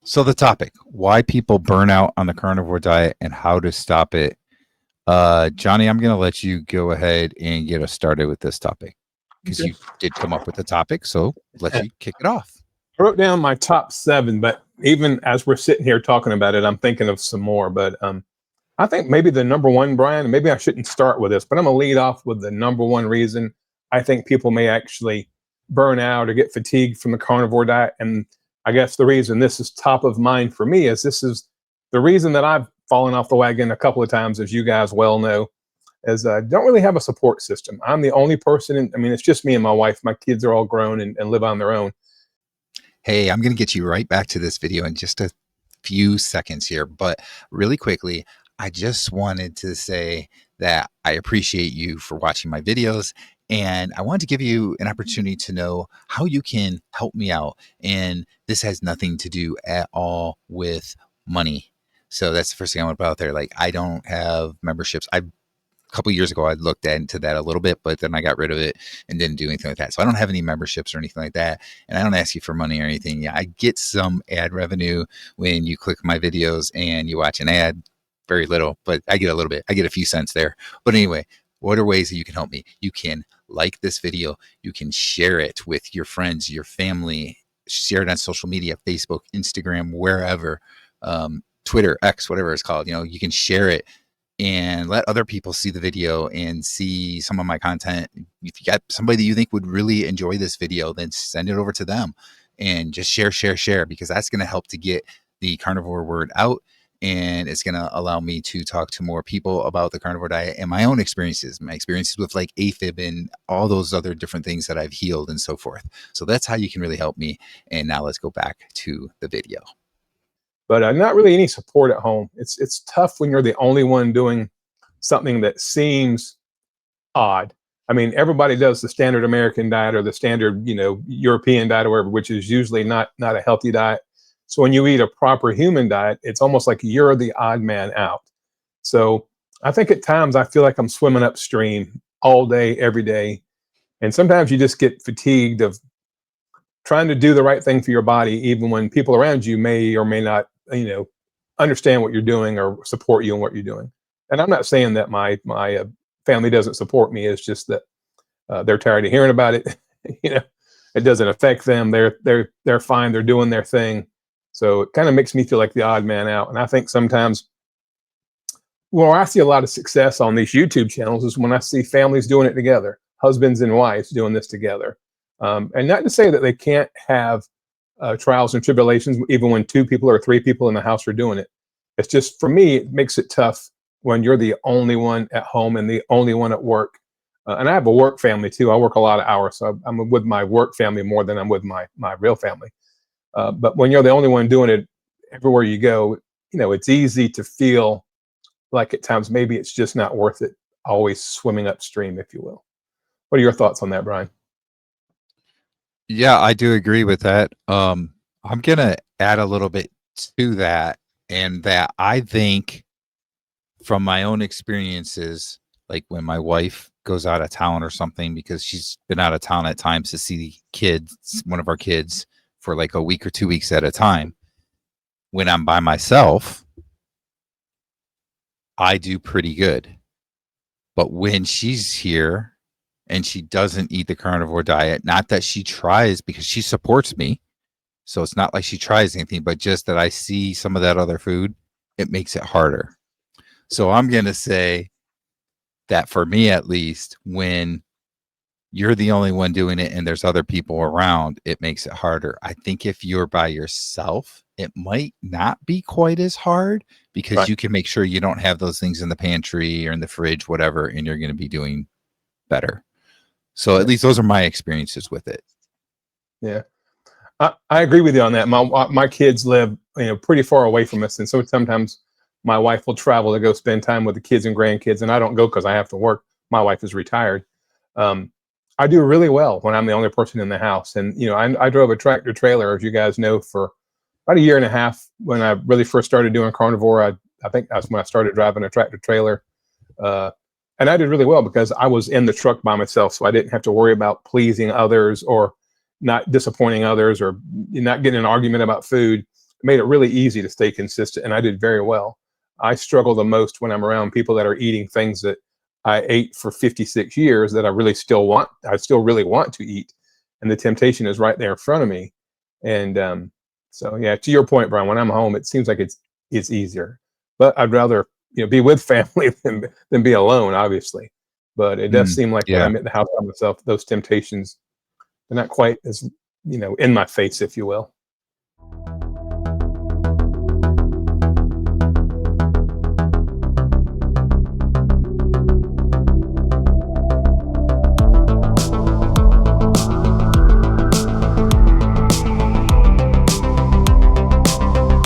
So the topic, why people burn out on the carnivore diet and how to stop it. Johnny, I'm going to let you go ahead and get us started with this topic because Okay. you did come up with the topic. So let I you kick it off. wrote down my top 7, but even as we're sitting here talking about it, I'm thinking of some more. But I think maybe the number one, Brian, maybe I shouldn't start with this, but I'm going to lead off with the number one reason I think people may actually burn out or get fatigued from the carnivore diet. And I guess the reason this is top of mind for me is this is the reason that I've fallen off the wagon a couple of times, as you guys well know, is I don't really have a support system. I'm the only person, it's just me and my wife. My kids are all grown and live on their own. Hey, I'm going to get you right back to this video in just a few seconds here. But really quickly, I just wanted to say that I appreciate you for watching my videos. And I wanted to give you an opportunity to know how you can help me out. And this has nothing to do at all with money. So that's the first thing I want to put out there. Like, I don't have memberships. A couple of years ago, I looked into that a little bit, but then I got rid of it and didn't do anything like that. So I don't have any memberships or anything like that. And I don't ask you for money or anything. Yeah, I get some ad revenue when you click my videos and you watch an ad. Very little, but I get a little bit. I get a few cents there. But anyway, what are ways that you can help me? You can like this video. You can share it with your friends, your family, share it on social media, Facebook, Instagram, wherever, Twitter, X, whatever it's called. You can share it and let other people see the video and see some of my content. If you got somebody that you think would really enjoy this video, then send it over to them and just share, because that's going to help to get the carnivore word out. And it's going to allow me to talk to more people about the carnivore diet and my own experiences, with like AFib and all those other different things that I've healed and so forth. So that's how you can really help me. And now let's go back to the video. But not really any support at home. It's tough when you're the only one doing something that seems odd. I mean, everybody does the standard American diet or the standard, European diet or whatever, which is usually not a healthy diet. So when you eat a proper human diet, it's almost like you're the odd man out. So I think at times I feel like I'm swimming upstream all day, every day. And sometimes you just get fatigued of trying to do the right thing for your body, even when people around you may or may not, understand what you're doing or support you in what you're doing. And I'm not saying that my family doesn't support me. It's just that they're tired of hearing about it. It doesn't affect them. They're fine. They're doing their thing. So it kind of makes me feel like the odd man out. And I think sometimes where I see a lot of success on these YouTube channels is when I see families doing it together, husbands and wives doing this together. And not to say that they can't have trials and tribulations, even when 2 people or 3 people in the house are doing it. It's just, for me, it makes it tough when you're the only one at home and the only one at work. And I have a work family too. I work a lot of hours, so I'm with my work family more than I'm with my real family. But when you're the only one doing it everywhere you go, it's easy to feel like at times maybe it's just not worth it, always swimming upstream, if you will. What are your thoughts on that, Brian? Yeah, I do agree with that. I'm going to add a little bit to that, and that I think from my own experiences, like when my wife goes out of town or something, because she's been out of town at times to see one of our kids for like a week or 2 weeks at a time. When I'm by myself, I do pretty good. But when she's here and she doesn't eat the carnivore diet, not that she tries, because she supports me, so it's not like she tries anything, but just that I see some of that other food, it makes it harder. So I'm going to say that for me, at least, when you're the only one doing it and there's other people around, it makes it harder. I think if you're by yourself, it might not be quite as hard, because Right. you can make sure you don't have those things in the pantry or in the fridge, whatever, and you're going to be doing better. So at Yeah. least those are my experiences with it. Yeah. I agree with you on that. My kids live, pretty far away from us, and so sometimes my wife will travel to go spend time with the kids and grandkids, and I don't go because I have to work. My wife is retired. I do really well when I'm the only person in the house, and I drove a tractor trailer, as you guys know, for about a year and a half when I really first started doing carnivore. I think that's when I started driving a tractor trailer, and I did really well because I was in the truck by myself, so I didn't have to worry about pleasing others or not disappointing others or not getting an argument about food. made it really easy to stay consistent, and I did very well. I struggle the most when I'm around people that are eating things that I ate for 56 years that I still really want to eat, and the temptation is right there in front of me. And so, yeah, to your point, Brian, when I'm home, it seems like it's easier, but I'd rather be with family than be alone, obviously. But it does seem like when Yeah. I'm at the house by myself, those temptations are not quite as in my face, if you will.